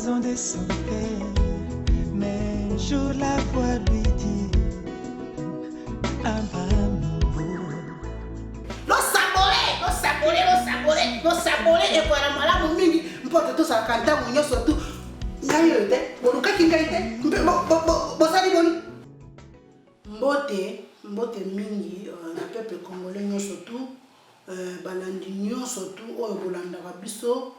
maison de son père. Mais un jour la voix lui dit Lo sabole e kwa malamu mingi mpoto to sa kanta munyo surtout ngayo te boruka kingai te bosali boni mbote mingi na peuple congolais nyonso tout balandi nyonso tout oyo bolandaka biso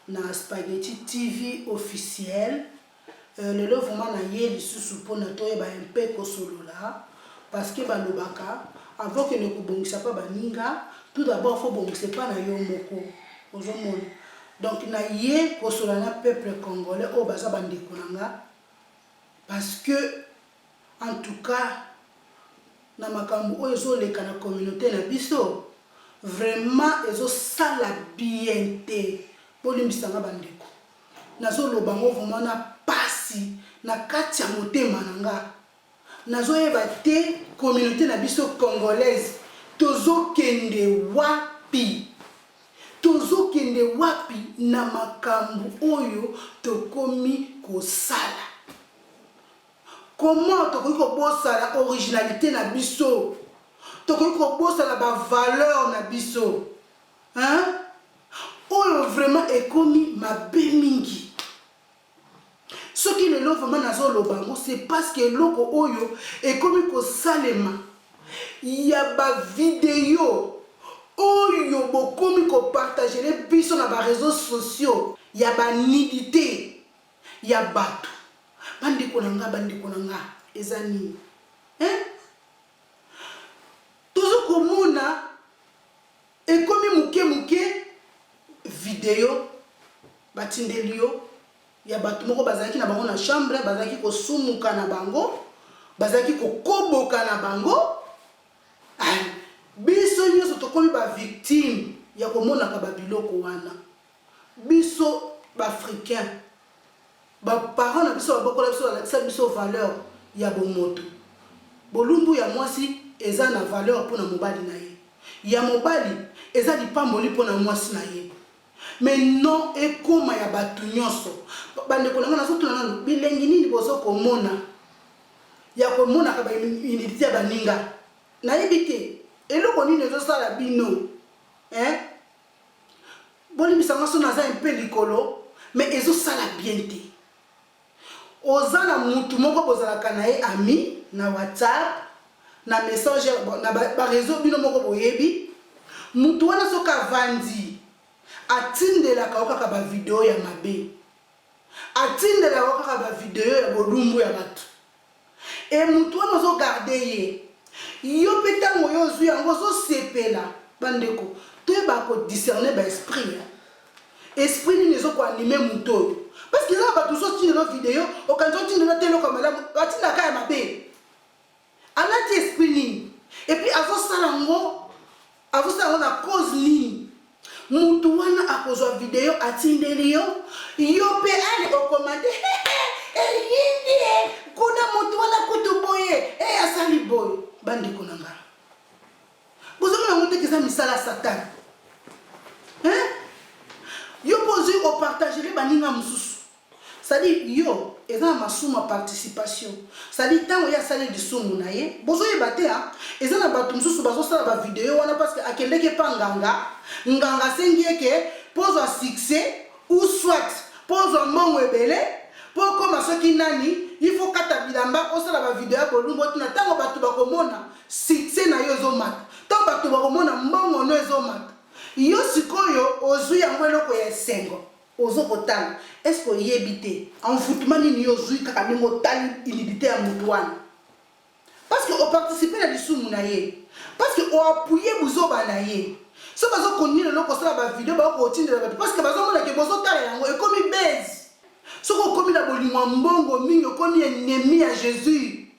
na Spaghetti TV officiel lelo vraiment na ye lisusu mpona toyeba un peu kosolola parce que balobaka avant que ne kobongisa pa baninga tout d'abord faut bongisa pa na yo moko ozomona donc na ye kosolola na peuple congolais oyo baza bandeko nanga parce que en tout cas na makambo oyo ezoleka na communauté na biso vraiment ezosala bien te bolimbisanga bandeko nazoloba ngo vraiment na pasi na kati ya motema nanga nazoyeba te communauté na biso congolaise tozokende wapi na makambo oyo tokomi kosala. Comment tokoki kobosala originalité na biso, tokoki kobosala ba valeur na biso, hein? Oyo vraiment ekomi mabe mingi. Ce qui le love vraiment nazoloba ngo c'est parce que loko oyo ekomi kosalema. Il y a ba vidéo oyo bokomi ko partager les biso na ba réseaux sociaux. Il y a ba nudité, il y a bato. Bandeko nanga ezani. Hein? Toujours komona ekomi muke vidéo batindelio ya bato moko bazaki na bango na chambre bazaki ko sumuka na bango bazaki ko koboka na bango biso nyonso tokomi ba victime ya komona ka babiloko wana biso ba africain ba parents na biso bakola biso la biso valeur ya bomoto bolumbu ya mwasi eza na valeur pona mobali na ye ya mobali eza lipamboli pona mwasi na ye. Mais non ekoma ya batu nyonso bandeko nanga nazoto nanu bilengi nini bozo komona ya komona ka ba unité baninga na yebite eloko nini ezo sala bino hein boli bisanga so naza un peu likolo mais ezo sala bien te ozana mutu moko bozala kanaye ami na WhatsApp na messenger na ba réseau bino moko boyebi mutu wana soka vandi atindela kaka ba video ya mabe atindela kaka ba video ya bolumbu ya bato et mutu wana zo garder ye yo petango yo zu yango zo sepela bandeko toyeba ko discerner ba esprit esprit ni zo ko animer mutu parce que là bato zo tindela video o kanzo tindela telo comme là batinda ka ya mabe anati esprit ni et puis azo salango na cause ni mutu wana akozwa video atindeli yo pe ali okomande yindi kuna mutu wana kutuboye asali boy bandeko nanga bozonga na mutu kisa misala satan hein yo pozi o partager les baninga mususu c'est-à-dire yo eza masuma participation c'est-à-dire tango ya sali disumu na ye bozoyeba te eza na bato mususu bazosala ba video wana parce que akendeke pa nganga sengi eke pose un succès ou soit pose un mbongo ebele pour comme soki nani il faut kata bilamba osala ba video ya bolumbo tuna tango bato bakomona succès na yo ezomata tango bato bakomona mbongo no ezomata yo sikoyo ozwi yango eloko ya esengo ozokotala est-ce que yebite envoûtement nini yo zui kaka ningo tali inidité ya mutu wana parce que o participer na lisumu na ye parce que o appuyer buzoba na ye so bazo konina loko sala ba video ba ko tindela bato parce que bazo mona ke bozo tala yango ekomi base so ko komi na bolingwa mbongo mingi komi ennemi ya Jésus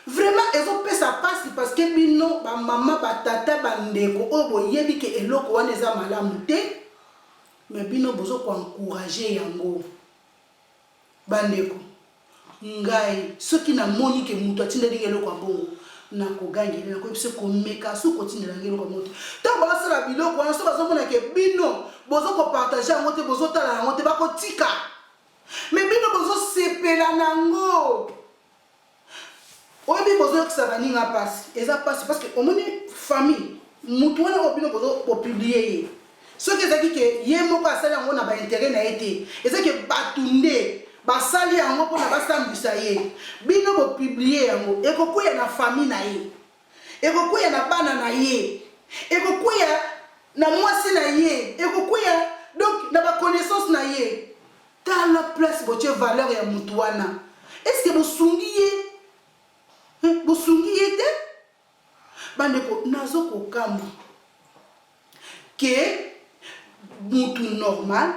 vraiment ezo pesa passe parce que bino ba mama ba tata ba ndeko o boyebi ke eloko wana eza malamu te. Mais bino bozo ko encourager yango bandeko ngai soki na moni ke mutu atindeli eloko bongo na ko gagner na ko bise ko meka so ko tindela eloko moto ta ba sala biloko wana so bazo mona ke bino bozo ko partager yango te bozo tala yango te ba ko tika Mais bino bozo sepela nango. Oyebi bozo kisaka ninga pasi. Eza pasi parce que omoni famille mutu wana obino bozo publier. Ce que ça dit que ye moko asali yango na ba intérêt na été. Eza que batunde basali yango pona basambisa ye. Bino bo publier yango ekokuya na famille na ye. Ekokuya na bana na ye. Ekokuya na mwasi na ye. Ekokuya donc na ba connaissance na ye. Dans la place botie valeur ya mutu wana. Est-ce que bosungi ye? Bosungi ye te? Bandeko nazo ko kambu. Que mutu normal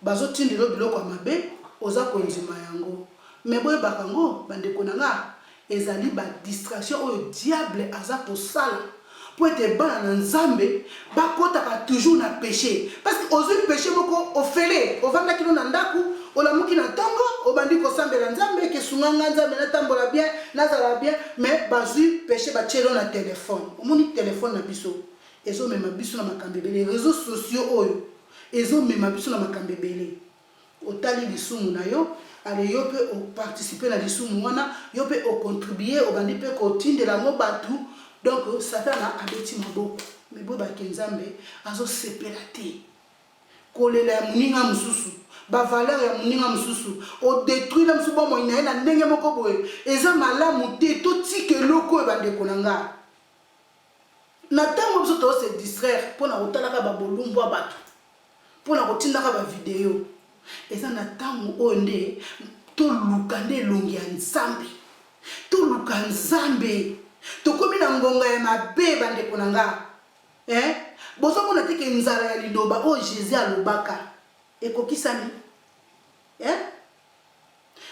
bazo tindelo biloko mabe oza konzima yango. Mais boye bakango bandeko nanga ezali ba distraction oyo diable aza pour sala. Pour être bon dans Nzambe, bakota toujours na péché. Parce que ozu péché moko ofele, ovanda kilo na ndaku, olamuki na tongo, obandi ko sambela Nzambe ke sunganga Nzambe na tambola bien, nazala bien, mais bazu péché ba tchelo na téléphone. Omoni téléphone na biso. Ezo mema biso na makambebele, réseaux sociaux oyo. Ezo mema biso na makambebele. Otali lisumu na yo, ale yo pe o participer na lisumu wana, yo pe o contribuer, obandi pe ko tindela mo batu. Donc Satan a abeti maboko mais bo ba kenzambe azo sepela te kolela ya muninga mususu ba valeur ya muninga mususu o détruire la mususu bomo ina na ndenge moko boye eza malamu te to tike loko ba ndeko nanga na tango biso to se distraire pona kotalaka ba bolumbu abatu pona kotindaka ba video eza na tango onde to lukande longi ya Nzambe to luka Nzambe tokomi na ngonga ya mabe bandeko nanga bozo mona teke nzala ya liloba o Jésus alobaka ekokisani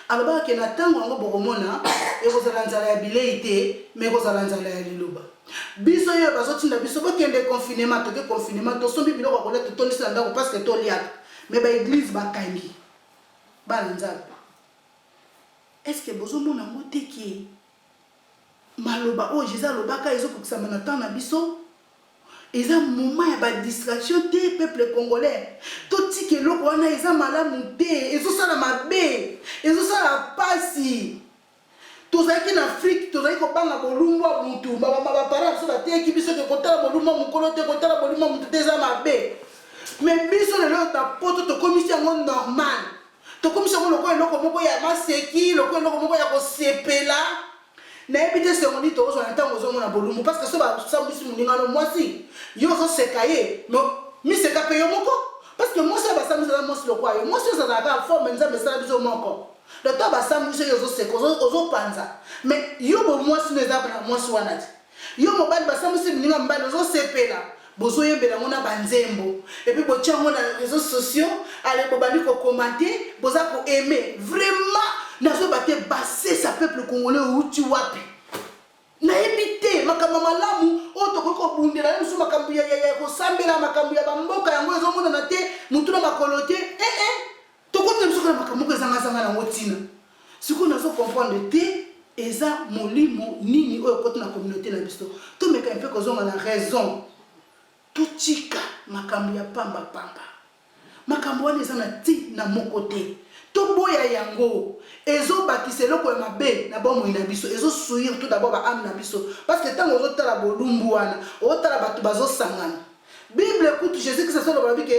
alobaka ke na tango yango bokomona ekozala nzala ya bilei te mais ekozala nzala ya liloba biso yo bazotinda biso bokende confinement toke confinement tosombi biloko kolia totondisa ndako parce que toliaka mais ba église bakangi bana Nzambe est-ce que bozo mona ngo teke maloba o Jésus alobaka ezokokisama na temps na biso eza moment ya ba distraction te peuple congolais to tike loko wana eza malamu te ezosala mabe ezosala pasi tozalaki na Afrique tozalaki kobanga bolumbu ya mutu bapara biso bateki biso ke kotala bolumbu ya mokolo te kotala bolumbu ya mutu te eza mabe mais biso lelo ta poto tokomisi yango normal tokomisi yango lokola eloko moko ya maseki lokola eloko moko ya kosepela na ebite sekondi to zo na tango zo mona bolumbu parce que so ba sambisi muninga no mwasi yo zo sekaye no mi seka pe yo moko parce que mwasi ba sambisi la mwasi lokwa yo mwasi zo za ba forme Nzambe sala biso moko le to ba sambisi yo zo seka ozo panza mais yo bo mwasi no za na mwasi wana ti yo mobali ba sambisi muninga mbali zo sepela bozo yembela ngona banzembo et puis bo tchango na réseaux sociaux ale bo bali ko commenter boza ko aimer vraiment nazo baté basé sa peuple congolais uti wapi na ebité makambo malamu oto ko bundela musu makambo ya ko sambela makambo ya bamboka yango ezo mona na te mutu na makolote to ko temso ko makambo ko zanga zanga na motina siko nazo comprendre te eza molimo nini oyo ko na communauté na biso to meka un peu ko zonga na raison to tika makambo ya pamba pamba makambo wana eza na ti na mokote to boya yango ezo bakise loko ya mabe na bomo ina biso ezo suir tout d'abord ba âme na biso parce que tango ozo tala bolumbu wana o tala batu bazo sangana Bible écoute Jésus que ça soit le babi que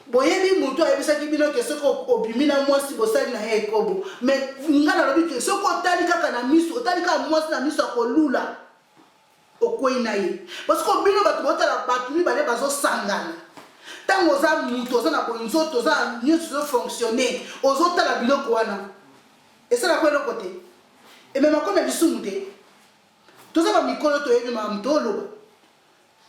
boyebi mutu ayebisaki bino ke soko obimi na mwasi bosali na ye ekobo mais ngana lobi ke soko otali kaka na miso otali kaka mwasi na miso akolula okwei na ye parce que bino batu botala batu mi bale bazo sangana tango za mutu oza na bonzoto za nyonso zo fonctionner ozotala biloko wana esala kwa eloko te emema kona bisumu te toza ba mikolo toyebi ma mutu oloba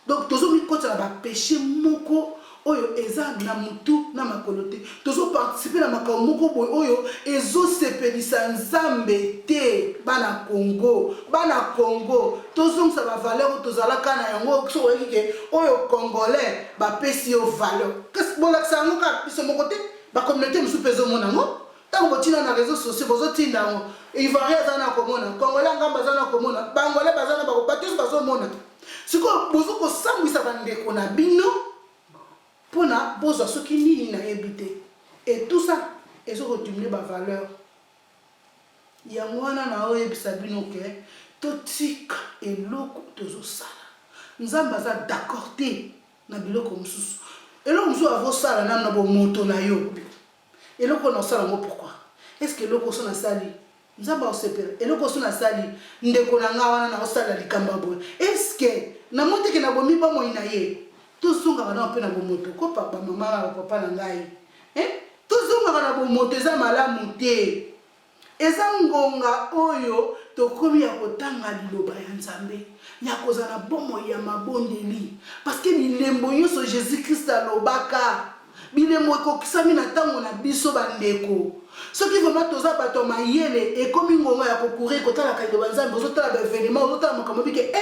donc tozo mikotala ba péché moko oyo eza na mutu na makolo te tozo participer na makambo moko boy oyo ezo sepelisa Nzambe te bana Congo tozongisa ba valeur tozalaka na yango so oyike oyo congolais ba pesi yo valeur kasi bolakisa ngo ka biso moko te ba communauté musu pezo monango tango botina na réseaux sociaux bozotinda ngo ivoirien azana komona congolais ngamba azana komona bangolais bazana ba batus bazomona siko bozo ko sambwisa bandeko na bino pona bozo soki nini na ebite Et tout ça, ils ont retourné ma valeur. Il y a moi na oyebisa bino ke totika eloko tozosala. Nzambe aza d'accord te na biloko mosusu. Eloko mosusu avosala na bo moto na yo. Eloko na sala ngo pourquoi? Est-ce que eloko so na sali nzambe osepela? Eloko so na sali ndeko na nga wana na osala likamba boye. Est-ce que na mote ke na bomi ba mo ina ye? Tozonga na pe na bo moto ko papa mama na papa na ngai. Tozonga na bo moto eza malamu te. Eza ngonga oyo tokomi ya kotanga liloba ya Nzambe ya kozana bomo ya mabondeli parce que bilembo nyonso Jésus Christ alobaka bilembo ekokisami na ntango na biso bandeko soki vraiment toza bato mayele ekomi ngonga ya kokourir kotalaka liloba ya Nzambe ozotala baévénement ozotala makambo bike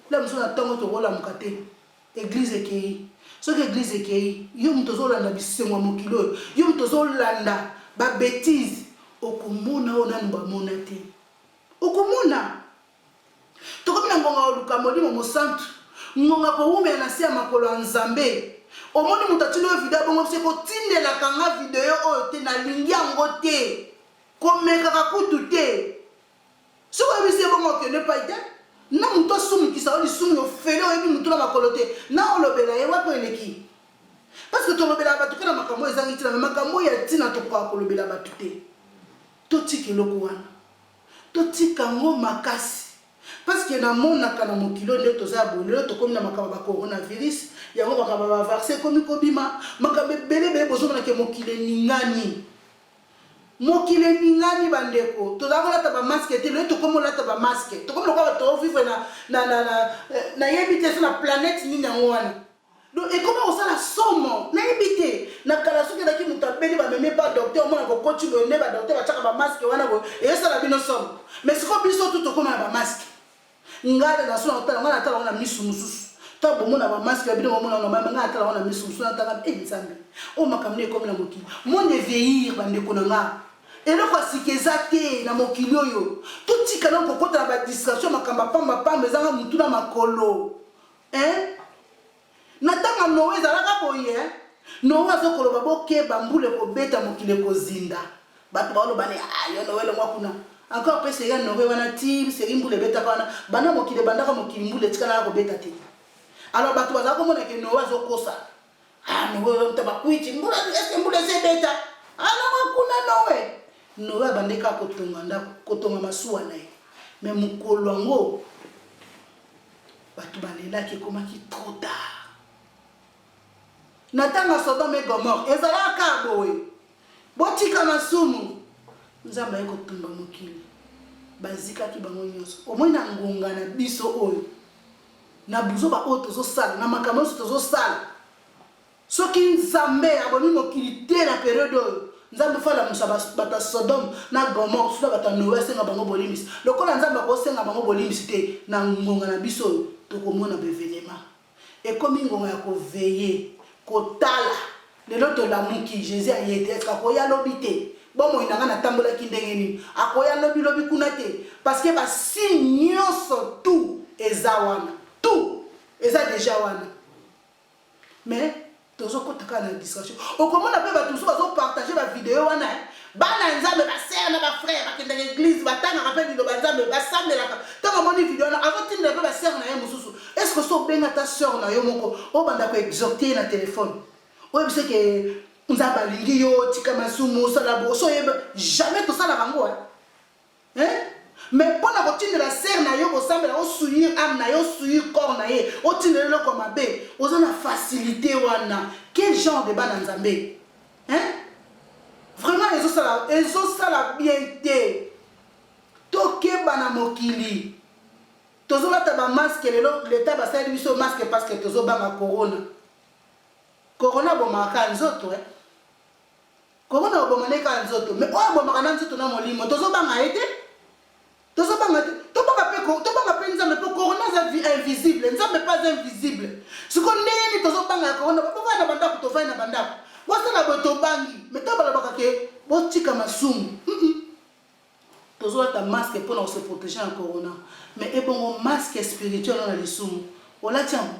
la mosu na ntango tokolamuka te église ekei soki église ekei yo moto ozolanda bisengo ya mokili oyo yo moto ozolanda babétise okomona onanu bamona te okomona tokomi na ngonga oluka molimo mosantu ngonga kowumela na se ya makolo ya Nzambe omoni moto atindi oyo video bongo se kotindelaka nga video oyo te nalingi yango te komekaka kutu te soki oyebisi bongo okende pai te na moto asumikisa oyo lisumu ofele oyebi motu na makolo te na olobela ye wapi eleki parce que tolobela bato ke na makambo ezangi ntina me makambo ya ntina tokoka kolobela bato te totika eloko wana totika ngo makasi parce que na monaka na mokilo nde toza bolelo tokomi na makambo ba coronavirus yango makambo ba vaccin komi kobima makambo ebele bozomona ke mokile ningani bandeko toza kolata ba masque te le tokomi olata ba masque tokomi lokola bato ovivre na yebi te so na planète nini yango wana donc ekoma osala somo nayebi te na kala soki ezalaki moto abeli bameme pa docteur omona kokoti boye nde badocteur batiaka bamaske wana boye eyosala bino somo mais siko biso tu tokoma na bamaske ngai na so na kotala ngai natala wana misu mosusu to bomona bamaske ya bino bomona wana ngai natala wana misu mosusu natala Nzambe oyo makambo ne ekomi na mokili monde vieillir bandeko na nga eloko asika eza te na mokili oyo totika na kokota na badistraction makambo apambapamba ezanga motu na makolo natanga Noé ezalaka boye Noé azokoloba bokeba mbula ekobeta mokili ekozinda bato baoloba ne yo Noé longwa kuna encore pe seri ya Noé wana ti seri mbula ebetaka wana banda mokili ebandaka mokili mbula etikala kobeta te alors bato bazala komona ke Noé azokosa Noé tabakwiti mbula eske mbula ezebeta alongwa kuna Noé abandeka kotonga masuwa na ye mais mokolo yango bato balelaki ekomaki trop tard. Natanga Sodome et Gomorrhe ezalaka boye botika masumu Nzambe ayeko tumba mokili bazikaki bango nyonso omoi na ngonga na biso oyo na buzo ba oyo tozosala na makambo nyonso tozosala soki Nzambe aboni mokili te na periode oyo Nzambe fala musa bata Sodome na Gomorrhe suda bata Noé senga bango bolimbisi lokola Nzambe akosenga bango bolimbisi te na ngonga na biso oyo tokomona bevenema ekomi ngonga ya koveiller kotala lelo to lamuki Jésus ayete est-ce akoya lobi te bomo inanga na tambola kindenge nini akoya lobi kuna te parce que ba signe nyonso tout ezawana tout eza déjà wana mais tozo kotaka na distraction okomona pe ba tuso bazo partager ba vidéo wana bana Nzambe ba sœur na ba frère ba kende l'église batanga rappel dilo ba Nzambe ba sambelaka tanga moni vidéo na avotine pe ba sœur na ye mususu est-ce que so benga ta sœur na yo moko o banda ko exhorter na téléphone o bise ke Nzambe alingi yo tika masumu sala bo so yeba jamais to sala bango mais pona kotine la sœur na yo ko sambela o souillir âme na yo souillir corps na ye o tine le comme abe oza na facilité wana quel genre de bana Nzambe vraiment ils sala bien te tokeba na mokili tozolata ba masque lelo l'état basali biso masque parce que tozobanga corona bomaka nzoto corona bomaneka nzoto mais oyo bomaka na nzoto na molimo tozobanga ete tozobanga pe Nzambe pe corona za invisible Nzambe pas invisible siko ndeni tozobanga corona baba na bandako tovai na bandako bosala boto bangi mais to balabaka ke botika masumu tozolata masque pour se protéger en corona mais et bon masque spirituel na lisumu olati yango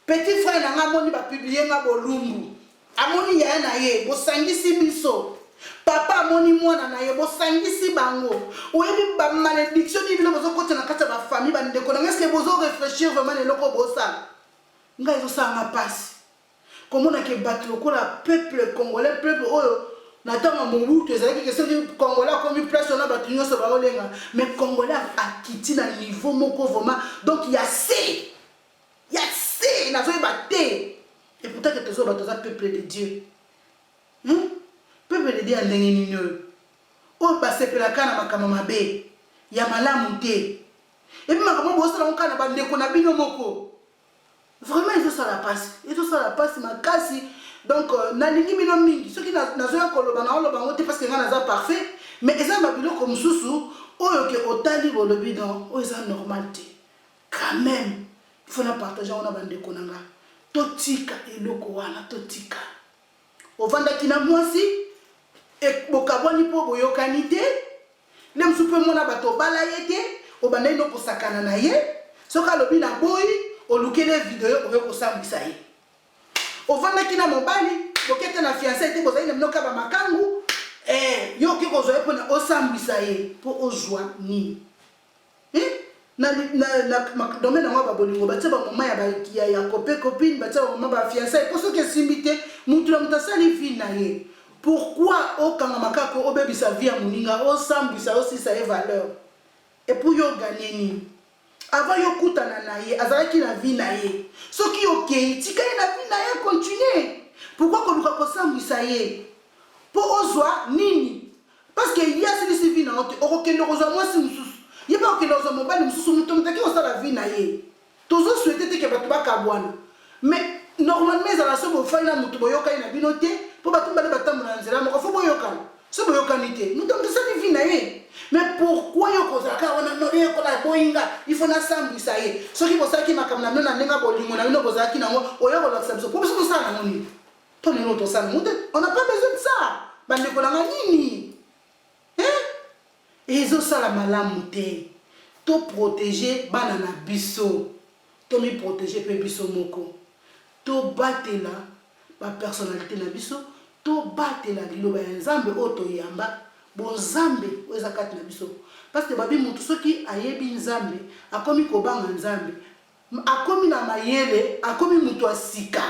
Petit frère n'a pas publié ma bolumbu. Amoni ya na ye, bo sangisi biso. Papa amoni mwana na ye, bo sangisi bango. Oyebi ba malédiction ni bilo bozo kote na kata ba famille ba ndeko. Est-ce que bozo réfléchir vraiment le loko bosa? Nga izo sa ma passe. Comment on a que battre le peuple congolais, peuple oyo natama Mobutu ezalaki question du Congolais comme place on a battu nyonso ba olenga. Mais Congolais a quitté na niveau moko vraiment. Donc il y a assez. Il y a assez na zo batté. Et pourtant que tous les peuple de Dieu. Peuple de Dieu a ndenge nini oyo. O basepelaka na makambo mabe. Ya malamu te. Et puis makambo bosala nkana ba ndeko na bino moko. Vraiment ils ont ça la passe. Ils ont ça la passe makasi. Donc nalingi bino mingi. Ceux qui nazoya koloba na oloba ngote parce que nga naza parfait. Mais eza babilo comme susu oyo ke otali bolobi non. O eza normal te. Quand même il faut na partager on a ba ndeko nanga. Totika eloko wana totika ovandaki na mwasi ekbokabwani po boyokani te le msupe mona bato bala ye te obandai no kosakana na ye soki alobi na boyi olukele video oyo kosambisa ye ovandaki na mobali bokete na fiancé te bozali na mnoka ba makangu yo ke kozwa ye mpona osambisa ye mpo ozwa nini na domaine na ba bolingo ba tsaba mama ya copine ba tsaba mama ba fiancé pour ce que simbité mutu la mutasali vie na ye pourquoi o kanga makako obebisa vie ya muninga o sambisa aussi sa valeur et pour yo gagner ni avant yo kutana na ye azalaki na vie na ye soki okei tika na vie na ye continuer pourquoi ko luka ko sambisa ye pour ozwa nini parce que il y a celui vie na ote okokendo kozwa mwasi mususu il n'y a pas que nous avons pas de soucis, nous avons la vie naïe. Tous ceux souhaitent que tu vas kabouane. Mais normalement, ils ont la somme au final, nous avons une binoté pour battre le bâtiment dans le zéro. Il faut boyokan. C'est boyokanité. Nous avons ça vie naïe. Mais pourquoi yo kozaka on a noyé ko la boinga? Il faut na sambu ça y est. Ceux qui vont ça qui m'a comme na nenga bolingo na no kozaki na mo oyo ko la sambu. Pour ça ça na moni. Toi nous to ça. On n'a pas besoin de ça. Bande ko na nini? Et ils ont ça la malamouté. To protéger banana biso. To mi protéger pe biso moko. To battre la personnalité na biso. To battre la liloba ya nzambe oto yamba. Bon nzambe oza kati na biso. Parce que babi mutu soki ayebi nzambe, akomi kobanga nzambe. Akomi na mayele, akomi mutu asika.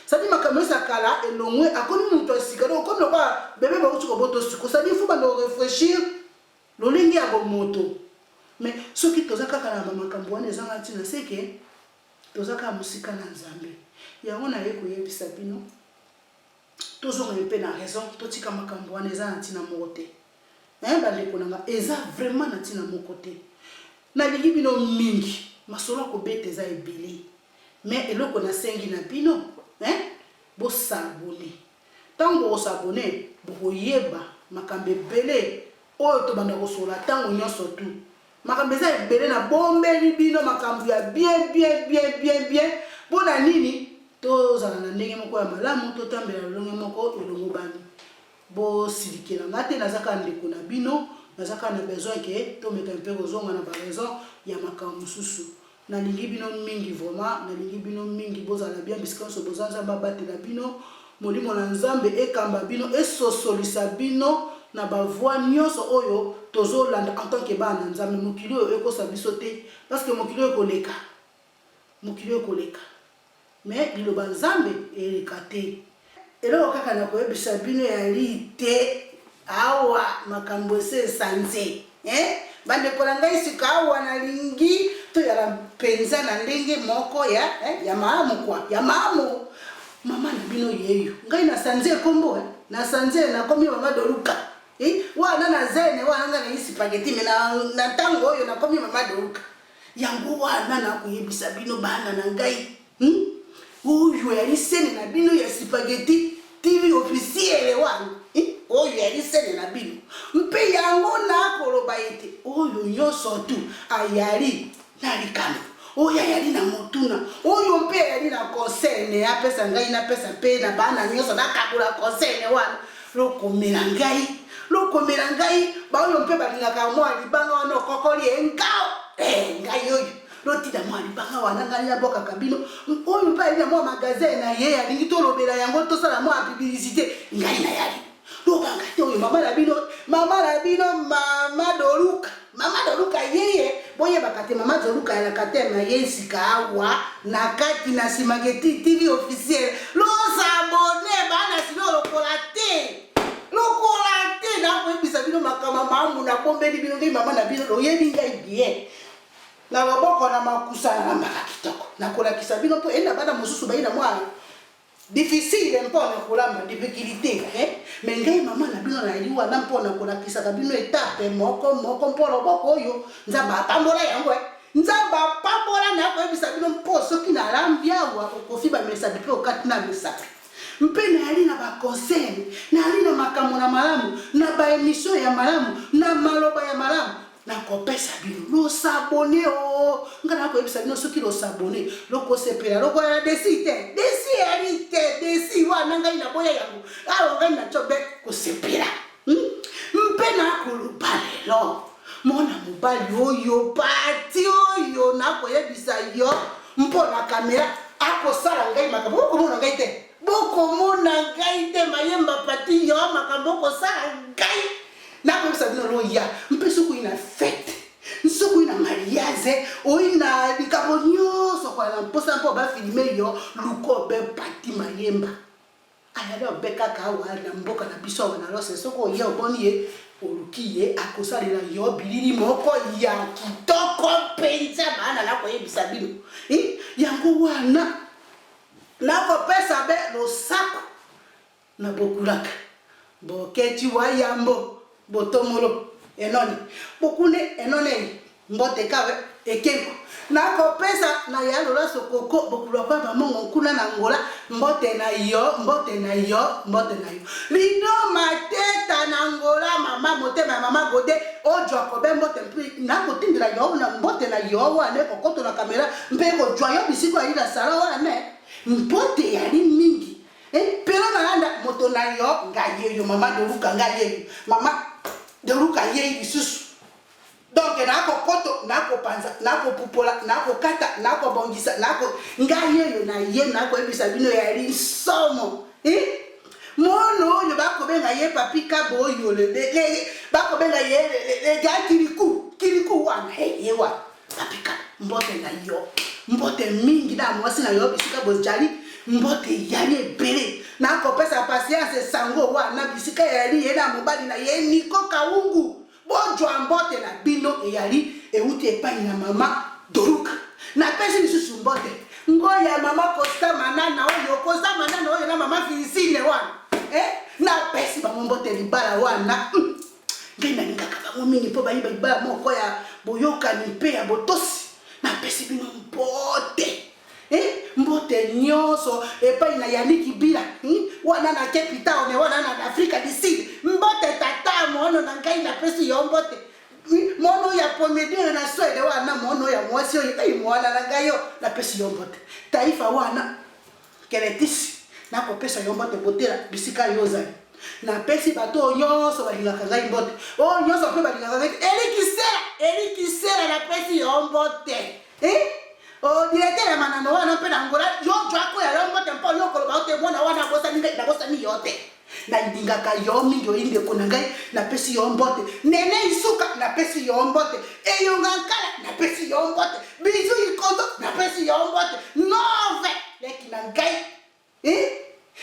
Ça dit makambo sakala elongwe akomi mutu asika. Donc comme le ba bébé ba uti ko boto suko. Ça dit il faut ba réfléchir. Lolingi ya moto mais ceux qui tozaka kana makambo wana ezanga tina c'est que tozaka musika na nzambe yango na yeko yebisa bino tozonga mpe na raison totika makambo wana ezanga tina mokote bandeko nanga eza vraiment na tina mokote na lingi bino mingi masolo ko bete za ebili mais eloko na sengi na bino bo s'abonner tango bo s'abonner bo yeba makambe belé oyo to banda ko sola tango nyonso tu makambe za ebele na bombeli bino makambo ya bien bona nini to zala na ndenge moko ya malamu to tambela longe moko elongo bani bo silikela ngate nazaka ndeko na bino nazaka na besoin ke to meta mpe kozonga na ba raison ya makambo mususu na lingi bino mingi vraiment na lingi bino mingi bozala bien biskanso bozanza babatela bino molimo na nzambe ekamba bino esosolisa bino na ba voix nyonso oyo tozolanda en tant que bana nzambe mokili oyo ekosa biso te parce que mokili ekoleka mais liloba nzambe eleka te eloko kaka na koyebisa bino ya lite awa makambo ese sanze bandeko na ngai sika awa na lingi to ya mpenza na ndenge moko ya maamu kwa ya maamu mama na bino yeyo ngai na sanze kombo na sanze na komi mama doluka wana na zene wana nga na isi spaghetti me na tango oyo na komi mama doluka yango wana na kuyebisa bino bana na ngai oyo ya lisene na bino ya spaghetti TV officiel wana oyo ya lisene na bino mpe yango na koloba ete oyo nyonso tu ayali na likano oyo ayali na motuna oyo mpe ayali na concerne apesa ngai na pesa pe na bana nyonso na kabula concerne wana lokomela ngai ba oyo mpe balingaka mwa libanga wana okokoli engao ngai oyo loti da moi libanga wana ngani ya boka kabino oyo pa ina moi magasin na ye alingi to lobela yango to sala moi publicité ngai na yali lo banga te oyo mama na bino mama Doluka yeye boye bakate mama Doluka ya kate na yesi kawa na kati na simageti TV officiel lo s'abonner bana sino lokolate na ko bisa bino makama mamu na bombeli bino ngi mama na bino lo yebi ngai bien na loboko na makusa na mbaka kitoko na kola kisabino po enda bana mususu baina mwana difficile mpona kolamba difficulté mais ngai mama na bino na liwa na mpona kola kisaka bino etape moko mpona boko oyo nzamba pambola yango nzamba pambola na ko bisa bino mpo soki na lambia wa kofi ba message pe okati na message mpe na ali na ba conseil na ali na makambo na malamu na ba émission ya malamu na maloba ya malamu na kopesa bino lo s'abonner o ngana ko ebisa bino soki lo s'abonner lo ko sepela lo ko ya desi wana ngai na boya yango awo ngai na chobe ko sepela mpe na ko lupalelo mona mobali oyo pati oyo na ko ebisa yo mpo na kamera ako sala ngai makambo ko mona ngai te boko mona ngai te mayemba pati yo makambo ko sala ngai na ko bisa bino lo ya mpe suku ina fête suku ina mariage o ina likambo nyonso kwa na mposa mpo ba filmer yo luko be pati mayemba ayalo beka ka wa na mboka na biso wana lo soko ye oboni ye olukiye akosalela yo bilili moko ya kitoko penza bana na ko yebisa bino yango wana na ko pesa be lo sako na bokulaka boketi wa yambo botomolo enoni bokune enone mbote kawe ekenko na ko pesa na yalo la sokoko bokulwa kwa mamongo kuna na ngola mbote na yo lino mateta na ngola mama motema mama gode ojo ko be mbote mpi na ko tindira yo na mbote na yo wane kokoto na kamera mpe ko jwa yo bisiko ila sala wane mbote ya ni mingi pero na moto na yo ngaye yo mama Doluka ngaye mama Doluka ye isusu donc na ko koto na ko panza na ko pupola na ko kata na ko bongisa na ko ngaye yo na ye na ko ebisa bino ya ri somo mono yo ba ko benga ye papika boyo le ba ko benga ye le ga kiriku wana ye wa papika mbote na yo mbote mingi na mwasi na yo bisika bozali mbote yali ebele na ko pesa patience sango wana bisika yali yena mobali na ye niko kaungu bonjwa mbote na bino eyali euti epai na mama Doluka na pesi misusu mbote ngoya mama Costa Manana oyo na mama Filisine wana na pesi ba mbote libala wana ngena ngaka ba mingi po ba libala moko ya boyoka ni pe ya botosi na pesi bino mbote mbote nyonso epai na Yannick Bila wana na Cape Town wana na Afrika du Sud mbote tata mono na ngai na pesi yo mbote mono ya pomedere na Swede wana mono ya mwasi oyo mwana na ngai yo na pesi yo mbote taifa wana keretisi na ko pesa yo mbote botela bisika yoza na pesi bato nyonso balingaka ngai mbote nyonso pe balingaka ngai elikisela na pesi yo mbote directeur ya manano wana pe na ngola yo jwako ya yo mbote mpo yo koloba ote mwana wana bosa ni yote na ndingaka yo mingi yo inde kona ngai na pesi yo mbote nene isuka na pesi yo mbote eyonga nkala na pesi yo mbote bizu ikondo na pesi yo mbote nove leki na ngai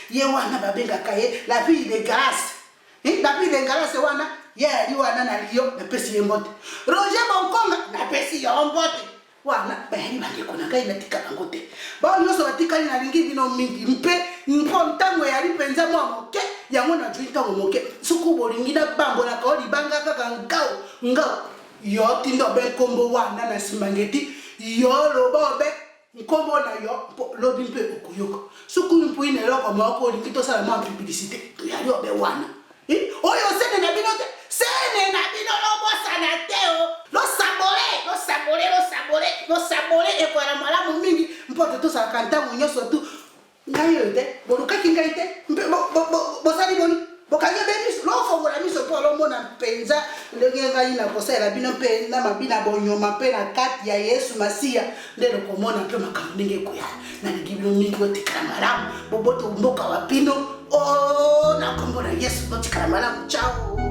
ye wana babengaka ye la fille de grâce la fille de grâce wana ye ali wana na liyo na pesi yo mbote Roger Bonkonga na pesi yo mbote wana bayani bandeko na ngai natika bango te ba nyonso batikali na lingi bino mingi mpe mpo ntango yali penza mwa moke yango na jwi ntango moke suku bolingi na bambola ka libanga kaka ngao yo tindo be kombo wana na simangeti yo lobobe nkombo na yo lobi mpe okuyoko suku mpo ine loko moko lingi to sala mwa publicité to yali obe wana oyo sene na bino te sene na bino lobosa na teo lo sabole e kwa la malamu mingi mpoto to sa kanta munyoso tu ngayo te bolukaki ngai te bosali boni bokanye bemis lo fongola miso po lo mona penza ndenge ngai na kosalela bino mpe na mabina bonyoma mpe na kati ya Yesu Masiya nde nakomona mpe makambo ndenge ekoya nalingi bino mingi botikala malamu boboto mboka wa bino na kombo na Yesu botikala malamu ciao.